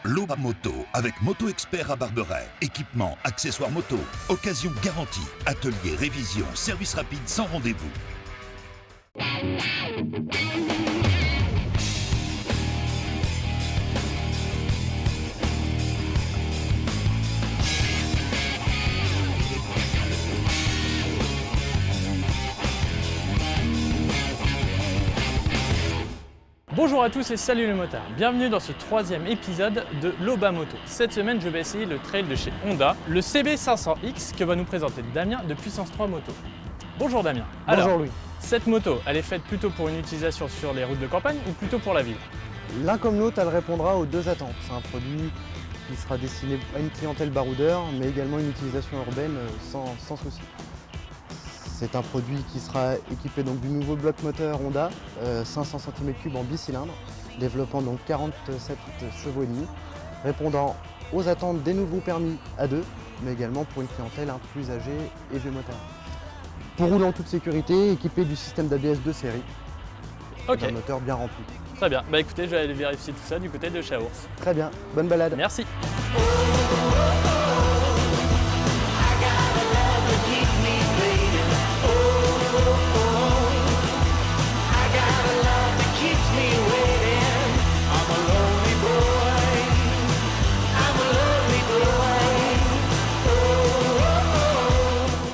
L'Aube Moto avec Moto Expert à Barberet. Équipement, accessoires moto, occasion garantie, atelier, révision, service rapide sans rendez-vous. Bonjour à tous et salut les motards, bienvenue dans ce troisième épisode de l'Aube Moto. Cette semaine je vais essayer le trail de chez Honda, le CB500X que va nous présenter Damien de Puissance 3 Moto. Bonjour Damien. Bonjour Louis. Cette moto, elle est faite plutôt pour une utilisation sur les routes de campagne ou plutôt pour la ville? L'un comme l'autre, elle répondra aux deux attentes. C'est un produit qui sera destiné à une clientèle baroudeur, mais également une utilisation urbaine sans souci. C'est un produit qui sera équipé donc, du nouveau bloc moteur Honda, 500 cm3 en bicylindre, développant donc 47 chevaux et demi, répondant aux attentes des nouveaux permis A2, mais également pour une clientèle plus âgée et vieux motard. Pour rouler en toute sécurité, équipé du système d'ABS de série, un moteur bien rempli. Très bien, bah écoutez, je vais aller vérifier tout ça du côté de Chaours. Très bien, bonne balade. Merci.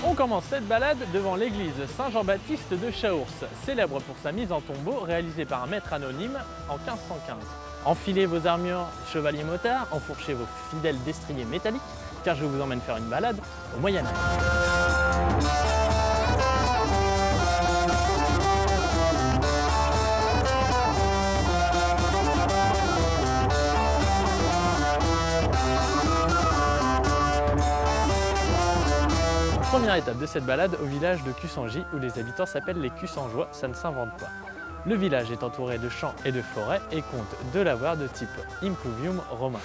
On commence cette balade devant l'église Saint-Jean-Baptiste de Chaours, célèbre pour sa mise en tombeau réalisée par un maître anonyme en 1515. Enfilez vos armures chevalier motard, enfourchez vos fidèles destriers métalliques, car je vous emmène faire une balade au Moyen-Âge. Première étape de cette balade au village de Cussangy où les habitants s'appellent les Cussangeois, ça ne s'invente pas. Le village est entouré de champs et de forêts et compte deux lavoirs de type impluvium romain.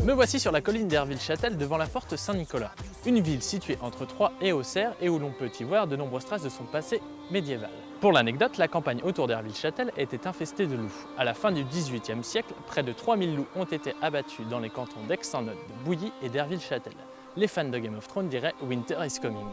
Me voici sur la colline d'Herville-Châtel devant la porte Saint-Nicolas, une ville située entre Troyes et Auxerre et où l'on peut y voir de nombreuses traces de son passé médiéval. Pour l'anecdote, la campagne autour d'Herville-Châtel était infestée de loups. À la fin du XVIIIe siècle, près de 3000 loups ont été abattus dans les cantons d'Aix-en-Othe, de Bouilly et d'Herville-Châtel. Les fans de Game of Thrones diraient « Winter is coming ».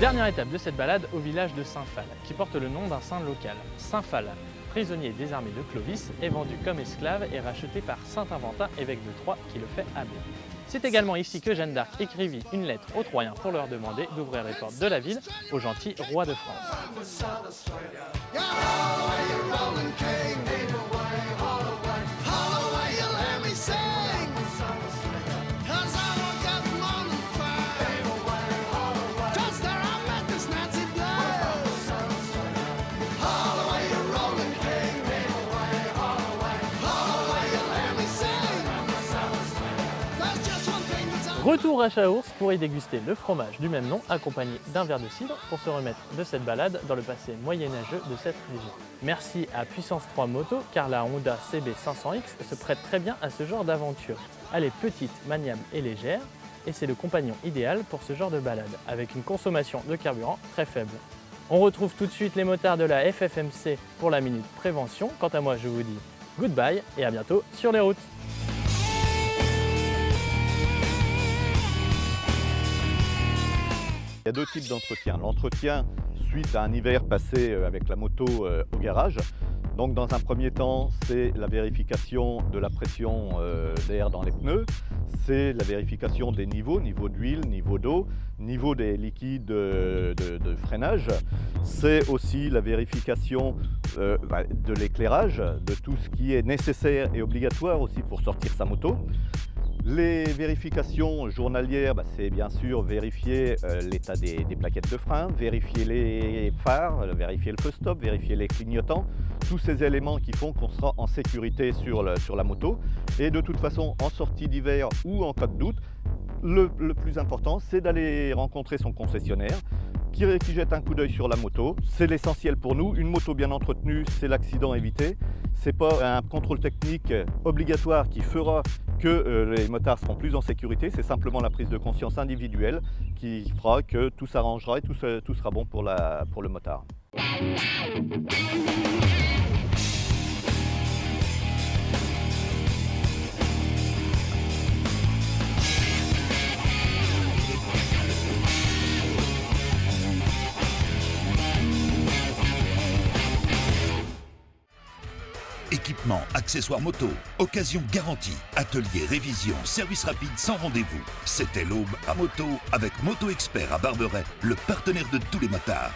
Dernière étape de cette balade au village de Saint-Phal, qui porte le nom d'un saint local. Saint-Phal, prisonnier des armées de Clovis, est vendu comme esclave et racheté par Saint-Aventin, évêque de Troyes, qui le fait abbé. C'est également ici que Jeanne d'Arc écrivit une lettre aux Troyens pour leur demander d'ouvrir les portes de la ville au gentil roi de France. Retour à Chaours pour y déguster le fromage du même nom accompagné d'un verre de cidre pour se remettre de cette balade dans le passé moyenâgeux de cette région. Merci à Puissance 3 Moto car la Honda CB500X se prête très bien à ce genre d'aventure. Elle est petite, maniable et légère et c'est le compagnon idéal pour ce genre de balade avec une consommation de carburant très faible. On retrouve tout de suite les motards de la FFMC pour la minute prévention. Quant à moi je vous dis goodbye et à bientôt sur les routes. Il y a deux types d'entretien. L'entretien suite à un hiver passé avec la moto au garage. Donc dans un premier temps, c'est la vérification de la pression d'air dans les pneus, c'est la vérification des niveaux, niveau d'huile, niveau d'eau, niveau des liquides de freinage. C'est aussi la vérification de l'éclairage, de tout ce qui est nécessaire et obligatoire aussi pour sortir sa moto. Les vérifications journalières, c'est bien sûr vérifier l'état des plaquettes de frein, vérifier les phares, vérifier le feu stop, vérifier les clignotants, tous ces éléments qui font qu'on sera en sécurité sur la moto. Et de toute façon, en sortie d'hiver ou en cas de doute, le plus important, c'est d'aller rencontrer son concessionnaire, qui jette un coup d'œil sur la moto. C'est l'essentiel pour nous. Une moto bien entretenue, c'est l'accident évité. Ce n'est pas un contrôle technique obligatoire qui fera que les motards seront plus en sécurité. C'est simplement la prise de conscience individuelle qui fera que tout s'arrangera et tout sera bon pour le motard. Équipement, accessoires moto, occasion garantie, atelier, révision, service rapide sans rendez-vous. C'était l'aube à moto avec Moto Expert à Barberet, le partenaire de tous les motards.